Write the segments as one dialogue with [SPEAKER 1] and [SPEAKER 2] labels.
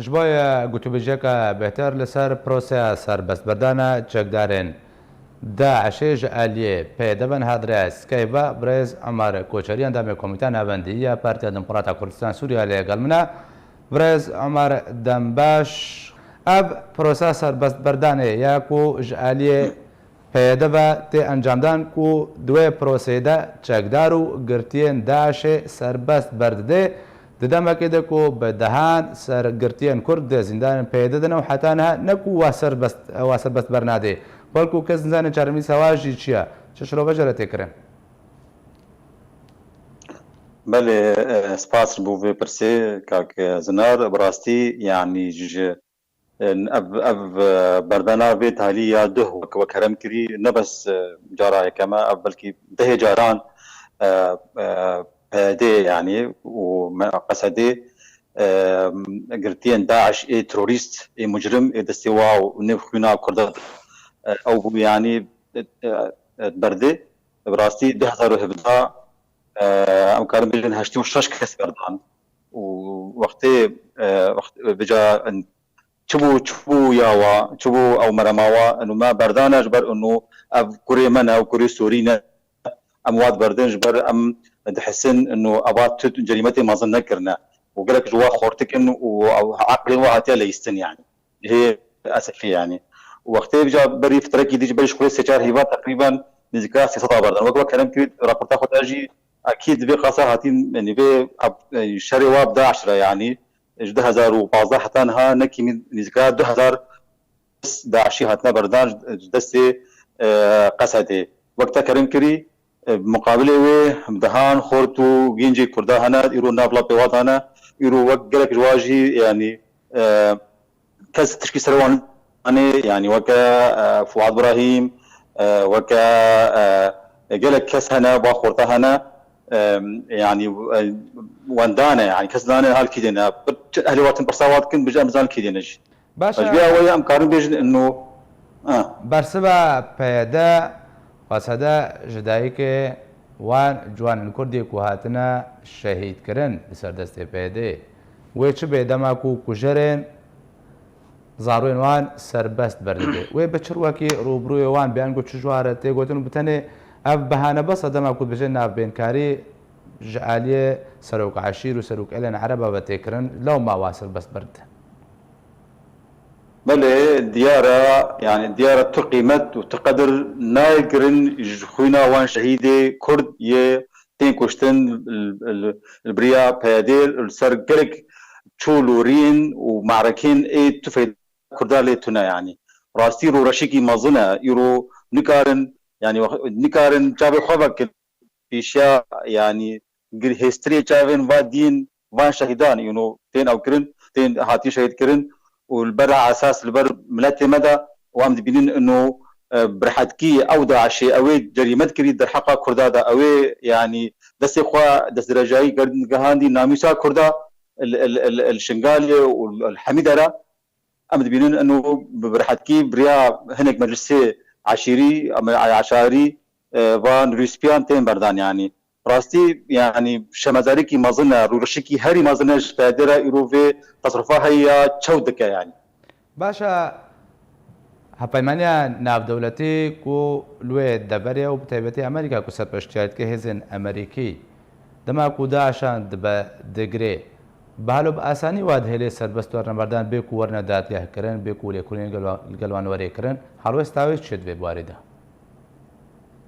[SPEAKER 1] جبوی گوتوبیجێکە بهتر لەسەر پرۆسەیە سەربەستبەردانە چەکدارێن داعشێژ ئالیێ پێدەبن هادرای سکەیبە برێز ئەمارە کۆچەری ئەندامی کۆمیتە ناوەندیە پارتیا دموکڕاتە کوردستان سووریا لەگەڵ منە برێز ئەمار دەمباش ئەب پرۆسە سەربەستبەردانێ یاک و ژ ئالیێ پێدەبە تێ ئەنجامدان و دوێ پرۆسەیەدا چەکدار و گرتیێن داعشێ سەربەست بەردەدێ ددەمەکێ دەکۆ بە دەهان سەرگرتیان کورد دە زیندانن پێدەدەنە و حتانها نەکو وا سەربەست بەرنادێ بەڵکو کەس نزانێت چارەمی سەواژی چییە چ شرۆڤەژە تێکرێن.
[SPEAKER 2] بله سپاس بۆ vê pirsê kak Zinar birastî yanî ji ev berdana vê talî ya duh wek herem kirî ne bes cara yekeme ev belkî dehê caran PD yani û qesedê girtiyên Daeş ê terorîst ê mujrim ê destê wa û nêv xwîna Kurda ew bû yanî berdê birastî 2017 em karin bêjin 86 kes berdan û wextê bija çibû ya wa çibû ew merema wa enû me berdane ji ber enû ev kurê me ne ew kurê Sûrî ne em wat berdin ji ber em dihisin enû eva tut cerimetê mezin nekirine û gelek ji wa xortikin û eqlên wa hatiye leyîstin yani hê esefî yani wextê bija berî fitrekî dî ji ber ji kurê sê çar hêva teqrîben nêzîka 300 berdan wek kerem kir raporta xwe de jî اكيد في قصه هاتين يعني في شري واب 10 يعني 2015 حتى انها نكي نزكا 2000 داعشي هاتنا بردان دستي قصدي وقتها كريم كري مقابله وي دهان خورتو جينجي كردا هنا يرو نابلا بيواتانا يرو وقلك جواجي يعني كاس تشكي سروان يعني وكا فؤاد ابراهيم وكا قالك كاس هنا باخورتا هنا يعني واندانا يعني كسدانا هالكيدنا اهلي واتن برصاوات كن بجا مزال كيدنج
[SPEAKER 1] باشا
[SPEAKER 2] بجا ويا امكان بيجن انه
[SPEAKER 1] برسبا پیدا وسدا جدایک وان جوان کردی کو هاتنا شهید کرن لسر دست پیدا و چه بدما کو کجرن زاروین وان سربست برده و بچر وکی روبروی وان بیان کو چجواره ته گوتن بتنه اف بهانه بس دما كنت بجي ناف بينكاري جعاليه سروك عشير وسروك الين عربه بتكرن لو ما واصل بس برد
[SPEAKER 2] بله ديارة يعني ديارة تقيمت وتقدر نايقرن خوينا وان شهيدي كرد يه تين كوشتن البريا بيادير السرقلك تشولورين ومعركين اي تفيد كردالي تنا يعني راستي رو رشيكي مازنة يرو نكارن يعني نكارن جابي خوابك بيشيا يعني هيستري جابين وادين وان شهيدان يو نو تين او كرن تين هاتي شهيد كرن والبر على اساس البر ملاتي مدى وام بينين انه برحتكي او داعشي اوي جريمت كري در حقا كردادا اوي يعني دس اخوا دس درجاي قهاندي ناميسا كردا الشنغالي والحميدره ام بينين انه برحتكي بريا هنك مجلسي عشيري عشاري وان روسبيان تين بردان يعني راستي يعني شمازاريكي مازنا رورشيكي هري مازنا شبادرة يروفي تصرفها هي تشودك يعني
[SPEAKER 1] باشا هەپەیمانیا ناودەوڵەتی و لێ دەبەرێ و بتایبەتی ئەمریکا و سەرپەرشتیارەتکە هێزن ئەمریکی دەما و داشان دەگرێ بەهالۆ بە ئاسانی وا دەهێلێ سەربەست وەرنەبەردان بێک و وەرنەدادگاهکردن بێک و لێکوڵێن گەلوانوەرێکردن هەڵوێست تاوێت چێت بێ بوارێدا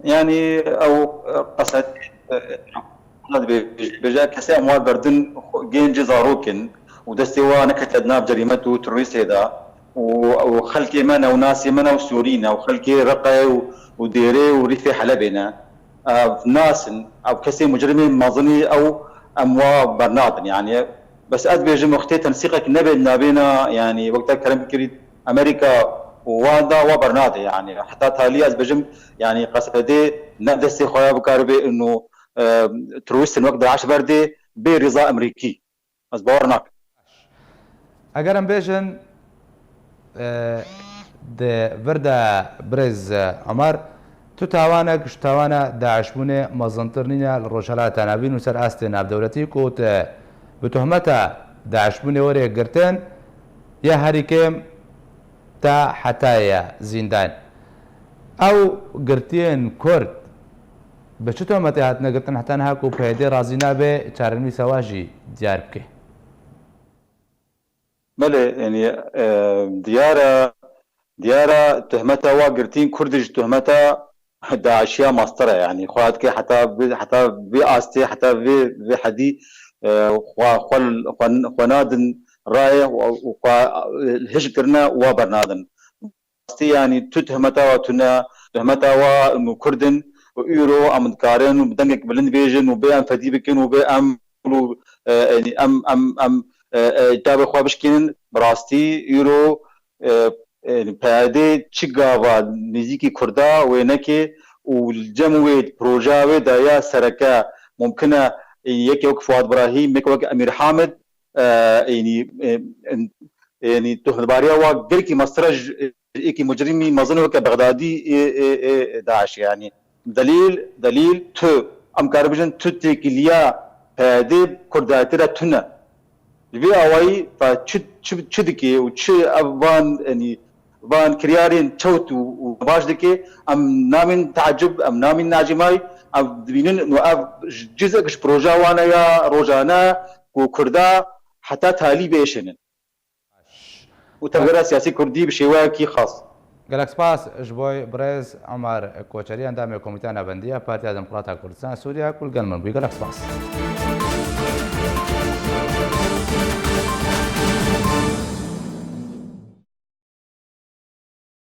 [SPEAKER 2] يعني او قصد بجا كسي اموال بردن جين جزاروكن ودستي وانا كتدنا بجريمته ترويست هذا وخلكي منا وناسي منا وسورينا وخلكي رقي وديري وريفي حلبنا ناس او كسي مجرمين ماظني او اموا برناطن يعني بس اد بيجي مختي تنسيقك نبي نابينا يعني وقتها كلام كريد امريكا ووادا وبرناطي يعني حتى تالي از بجم يعني قصدي ندسي خويا بكاربي انه ترويست الوقت 10 بردي برضا امريكي از باورناك
[SPEAKER 1] اگرم بيجن ده وردا برز عمر تو تاوانا گشتاوانا داعش بونه مزنترنينا الروشالات نابين وسر است ناب دولتي كوت بتهمتا داعش بونه وري گرتن یا هەریکێم تا حتایە زیندان ئەو گرتیên کورد بە چ تۆمەتی هات نەگرتن هەتا هاک و پێدەی ڕازی نابێ چارەنووسە واژی دیار بکەی.
[SPEAKER 2] بله يعني ديارة تهمتها واقرتين كردج تهمتها داعشية ماسترة يعني خواتك حتى بأستي حتى بحدي خنادن راية وهجرنا وبرنادن يعني تهمتها وتنا تهمتها وكردن ويورو ام كارن وبدنك بلند بيجن وبام فدي بكن وبام يعني ام تابع خوابشكين براستي يورو يعني بعدي تشغاوا نزيكي كردا وينكي والجمويد بروجاوي دايا سركا ممكنه يك وقت فؤاد ابراهيم يك وقت امير حامد يعني تهباريا وقركي مسترج إيكي مجرمي مظنه كبغدادي داعش يعني دليل تو ام كاربجن تو تكليا هذه كرداتيرا تنا البي اواي فشدكي وش افان يعني فان كريارين توت وباش دكي ام نامين تعجب ام نامين ناجماي ام دبينن انه جزء كش بروجا وانا يا روجانا وكردا حتى تالي بيشنن وتغيير سياسي كردي بشواكي خاص.
[SPEAKER 1] گەلک سپاس ji بۆی برێز عمار کۆچەری ئەندامی کۆمیتە نەبەندیە پارتیا دموکراتە کوردستان سووریا کولگەل من بووی گەلک سپاس.